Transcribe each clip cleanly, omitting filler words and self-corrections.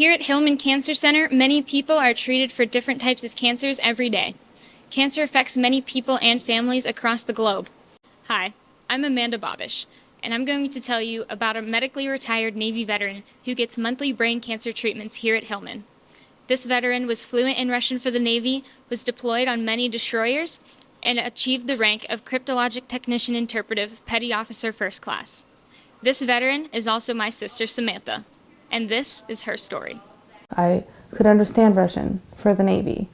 Here at Hillman Cancer Center, many people are treated for different types of cancers every day. Cancer affects many people and families across the globe. Hi, I'm Amanda Bobish, and I'm going to tell you about a medically retired Navy veteran who gets monthly brain cancer treatments here at Hillman. This veteran was fluent in Russian for the Navy, was deployed on many destroyers, and achieved the rank of Cryptologic Technician Interpretive Petty Officer First Class. This veteran is also my sister Samantha, and this is her story. I could understand Russian for the Navy.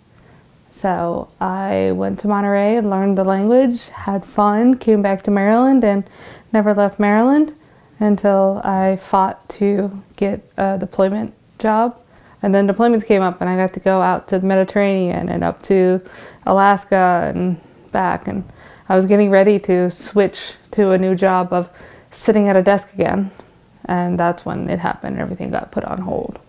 So I went to Monterey and learned the language, had fun, came back to Maryland, and never left Maryland until I fought to get a deployment job. And then deployments came up and I got to go out to the Mediterranean and up to Alaska and back. And I was getting ready to switch to a new job of sitting at a desk again. And that's when it happened. Everything got put on hold.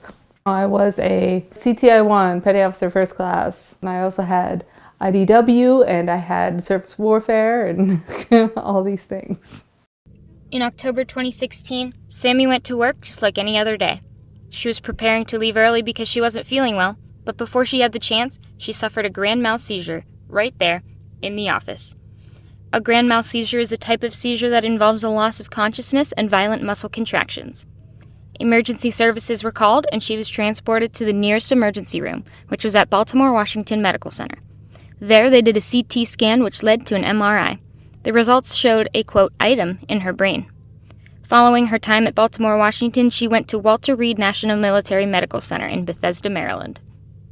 I was a CTI-1, Petty Officer First Class. And I also had IDW and I had surface warfare and all these things. In October 2016, Sammy went to work just like any other day. She was preparing to leave early because she wasn't feeling well, but before she had the chance, she suffered a grand mal seizure right there in the office. A grand mal seizure is a type of seizure that involves a loss of consciousness and violent muscle contractions. Emergency services were called and she was transported to the nearest emergency room, which was at Baltimore Washington Medical Center. There they did a CT scan which led to an MRI. The results showed a, quote, item in her brain. Following her time at Baltimore, Washington, she went to Walter Reed National Military Medical Center in Bethesda, Maryland.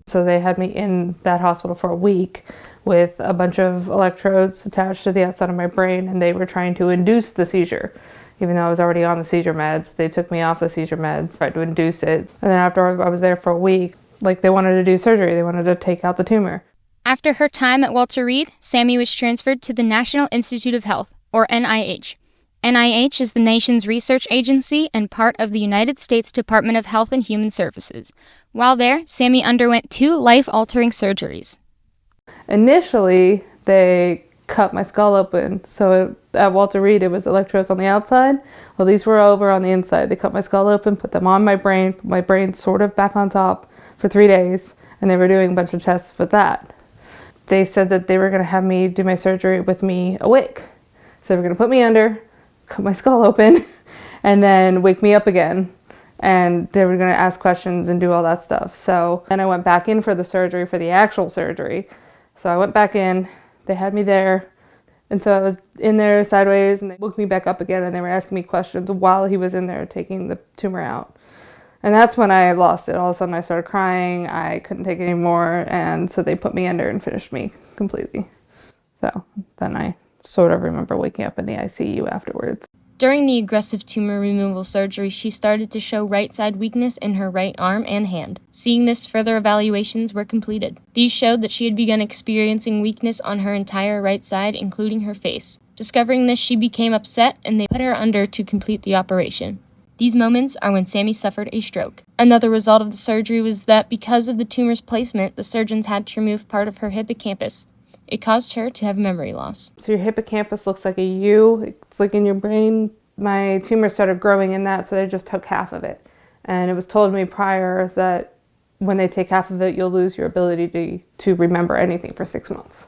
So they had me in that hospital for a week with a bunch of electrodes attached to the outside of my brain, and they were trying to induce the seizure. Even though I was already on the seizure meds, they took me off the seizure meds, tried to induce it. And then after I was there for a week, they wanted to do surgery. They wanted to take out the tumor. After her time at Walter Reed, Sammy was transferred to the National Institute of Health, or NIH. NIH is the nation's research agency and part of the United States Department of Health and Human Services. While there, Sammy underwent 2 life-altering surgeries. Initially, they cut my skull open. So at Walter Reed, it was electrodes on the outside. Well, these were over on the inside. They cut my skull open, put them on my brain, put my brain sort of back on top for 3 days, and they were doing a bunch of tests with that. They said that they were going to have me do my surgery with me awake. So they were going to put me under, cut my skull open, and then wake me up again. And they were going to ask questions and do all that stuff. So then I went back in for the surgery, for the actual surgery. So I went back in, they had me there. And so I was in there sideways and they woke me back up again and they were asking me questions while he was in there taking the tumor out. And that's when I lost it. All of a sudden I started crying, I couldn't take it anymore. And so they put me under and finished me completely. So then I sort of remember waking up in the ICU afterwards. During the aggressive tumor removal surgery, she started to show right side weakness in her right arm and hand. Seeing this, further evaluations were completed. These showed that she had begun experiencing weakness on her entire right side, including her face. Discovering this, she became upset and they put her under to complete the operation. These moments are when Sammy suffered a stroke. Another result of the surgery was that because of the tumor's placement, the surgeons had to remove part of her hippocampus. It caused her to have memory loss. So your hippocampus looks like a U. It's like in your brain. My tumor started growing in that, so they just took half of it. And it was told me prior that when they take half of it, you'll lose your ability to remember anything for 6 months.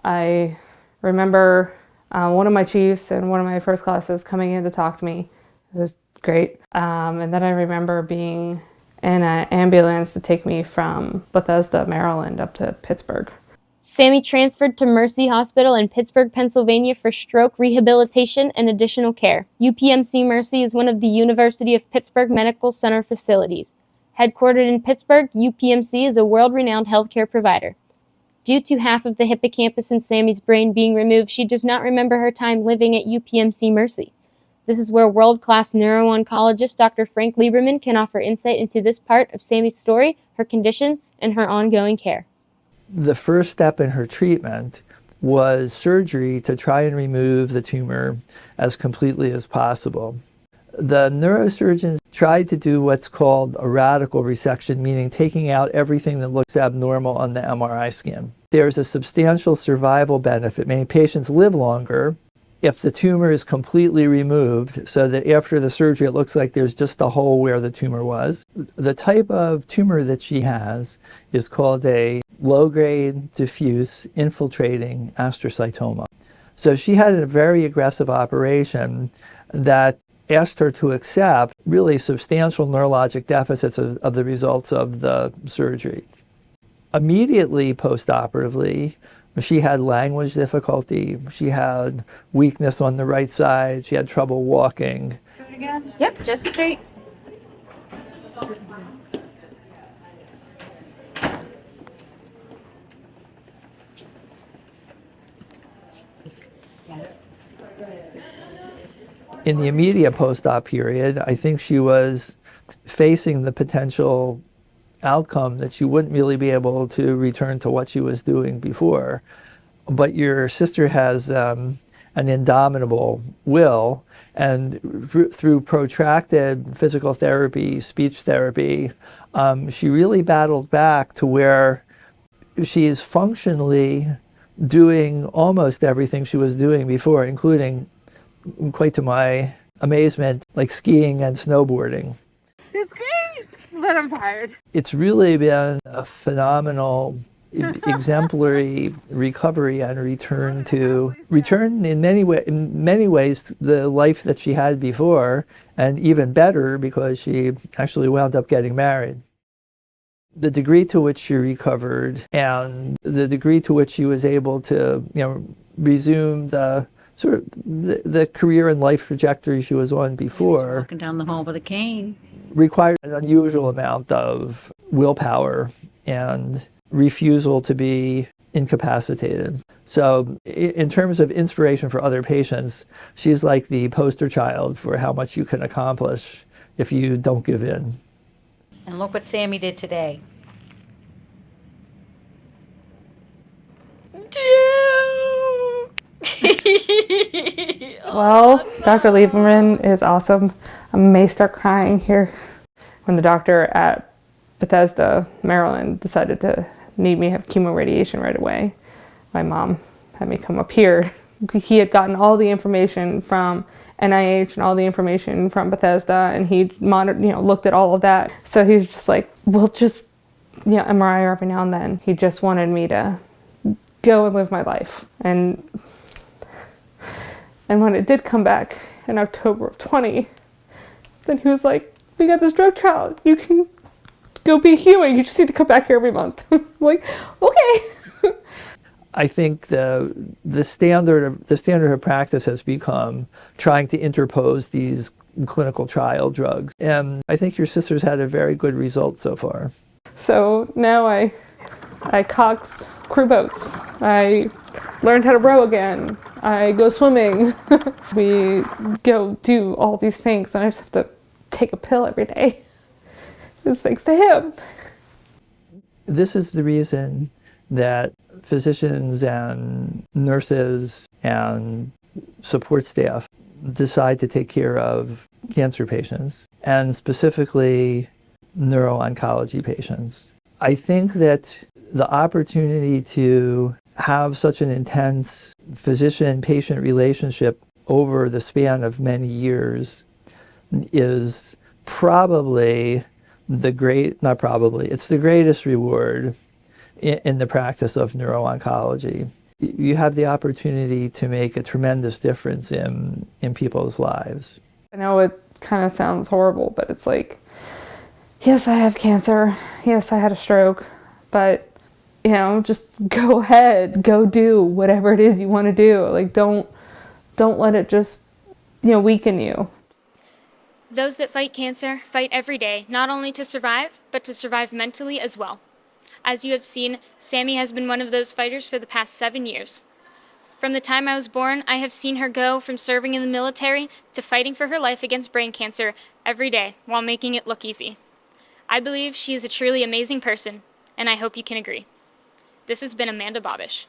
I remember one of my chiefs and one of my first classes coming in to talk to me. It was great. And then I remember being in an ambulance to take me from Bethesda, Maryland, up to Pittsburgh. Sammy transferred to Mercy Hospital in Pittsburgh, Pennsylvania for stroke rehabilitation and additional care. UPMC Mercy is one of the University of Pittsburgh Medical Center facilities. Headquartered in Pittsburgh, UPMC is a world-renowned healthcare provider. Due to half of the hippocampus in Sammy's brain being removed, she does not remember her time living at UPMC Mercy. This is where world-class neuro-oncologist Dr. Frank Lieberman can offer insight into this part of Sammy's story, her condition, and her ongoing care. The first step in her treatment was surgery to try and remove the tumor as completely as possible. The neurosurgeons tried to do what's called a radical resection, meaning taking out everything that looks abnormal on the MRI scan. There's a substantial survival benefit, meaning patients live longer, If the tumor is completely removed, so that after the surgery it looks like there's just a hole where the tumor was, the type of tumor that she has is called a low-grade diffuse infiltrating astrocytoma. So she had a very aggressive operation that asked her to accept really substantial neurologic deficits of the results of the surgery. Immediately post-operatively, she had language difficulty, she had weakness on the right side, she had trouble walking. Do it again. Yep, just straight. In the immediate post-op period, I think she was facing the potential outcome that she wouldn't really be able to return to what she was doing before. But your sister has an indomitable will, and through protracted physical therapy, speech therapy, she really battled back to where she is functionally doing almost everything she was doing before, including, quite to my amazement, like skiing and snowboarding. It's great, but I'm tired. It's really been a phenomenal, exemplary recovery and return in many ways to the life that she had before, and even better because she actually wound up getting married. The degree to which she recovered and the degree to which she was able to, resume the sort of the career and life trajectory she was on before, Walking down the hall with a cane. required an unusual amount of willpower and refusal to be incapacitated. So in terms of inspiration for other patients, she's like the poster child for how much you can accomplish if you don't give in. And look what Sammy did today. Well, Dr. Lieberman is awesome. I may start crying here. When the doctor at Bethesda, Maryland, decided to need me to have chemoradiation right away, my mom had me come up here. He had gotten all the information from NIH and all the information from Bethesda, and he looked at all of that. So he was just like, we'll just, MRI every now and then. He just wanted me to go and live my life. And when it did come back in October of 20, then he was like, we got this drug trial. You can go be human. You just need to come back here every month. I'm like, okay. I think the standard of practice has become trying to interpose these clinical trial drugs. And I think your sister's had a very good result so far. So now I cox crew boats. I learned how to row again. I go swimming. We go do all these things, and I just have to take a pill every day. It's thanks to him. This is the reason that physicians and nurses and support staff decide to take care of cancer patients, and specifically neuro-oncology patients. I think that the opportunity to have such an intense physician-patient relationship over the span of many years is probably it's the greatest reward in the practice of neuro-oncology. You have the opportunity to make a tremendous difference in people's lives. I know it kind of sounds horrible, but it's like, yes, I have cancer. Yes, I had a stroke, but just go ahead, go do whatever it is you want to do. Like, don't let it just, weaken you. Those that fight cancer fight every day, not only to survive, but to survive mentally as well. As you have seen, Sammy has been one of those fighters for the past 7 years. From the time I was born, I have seen her go from serving in the military to fighting for her life against brain cancer every day while making it look easy. I believe she is a truly amazing person, and I hope you can agree. This has been Amanda Bobish.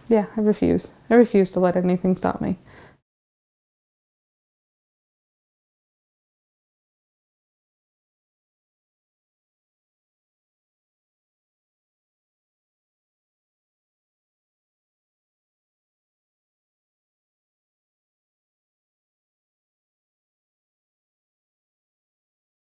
Yeah, I refuse. I refuse to let anything stop me.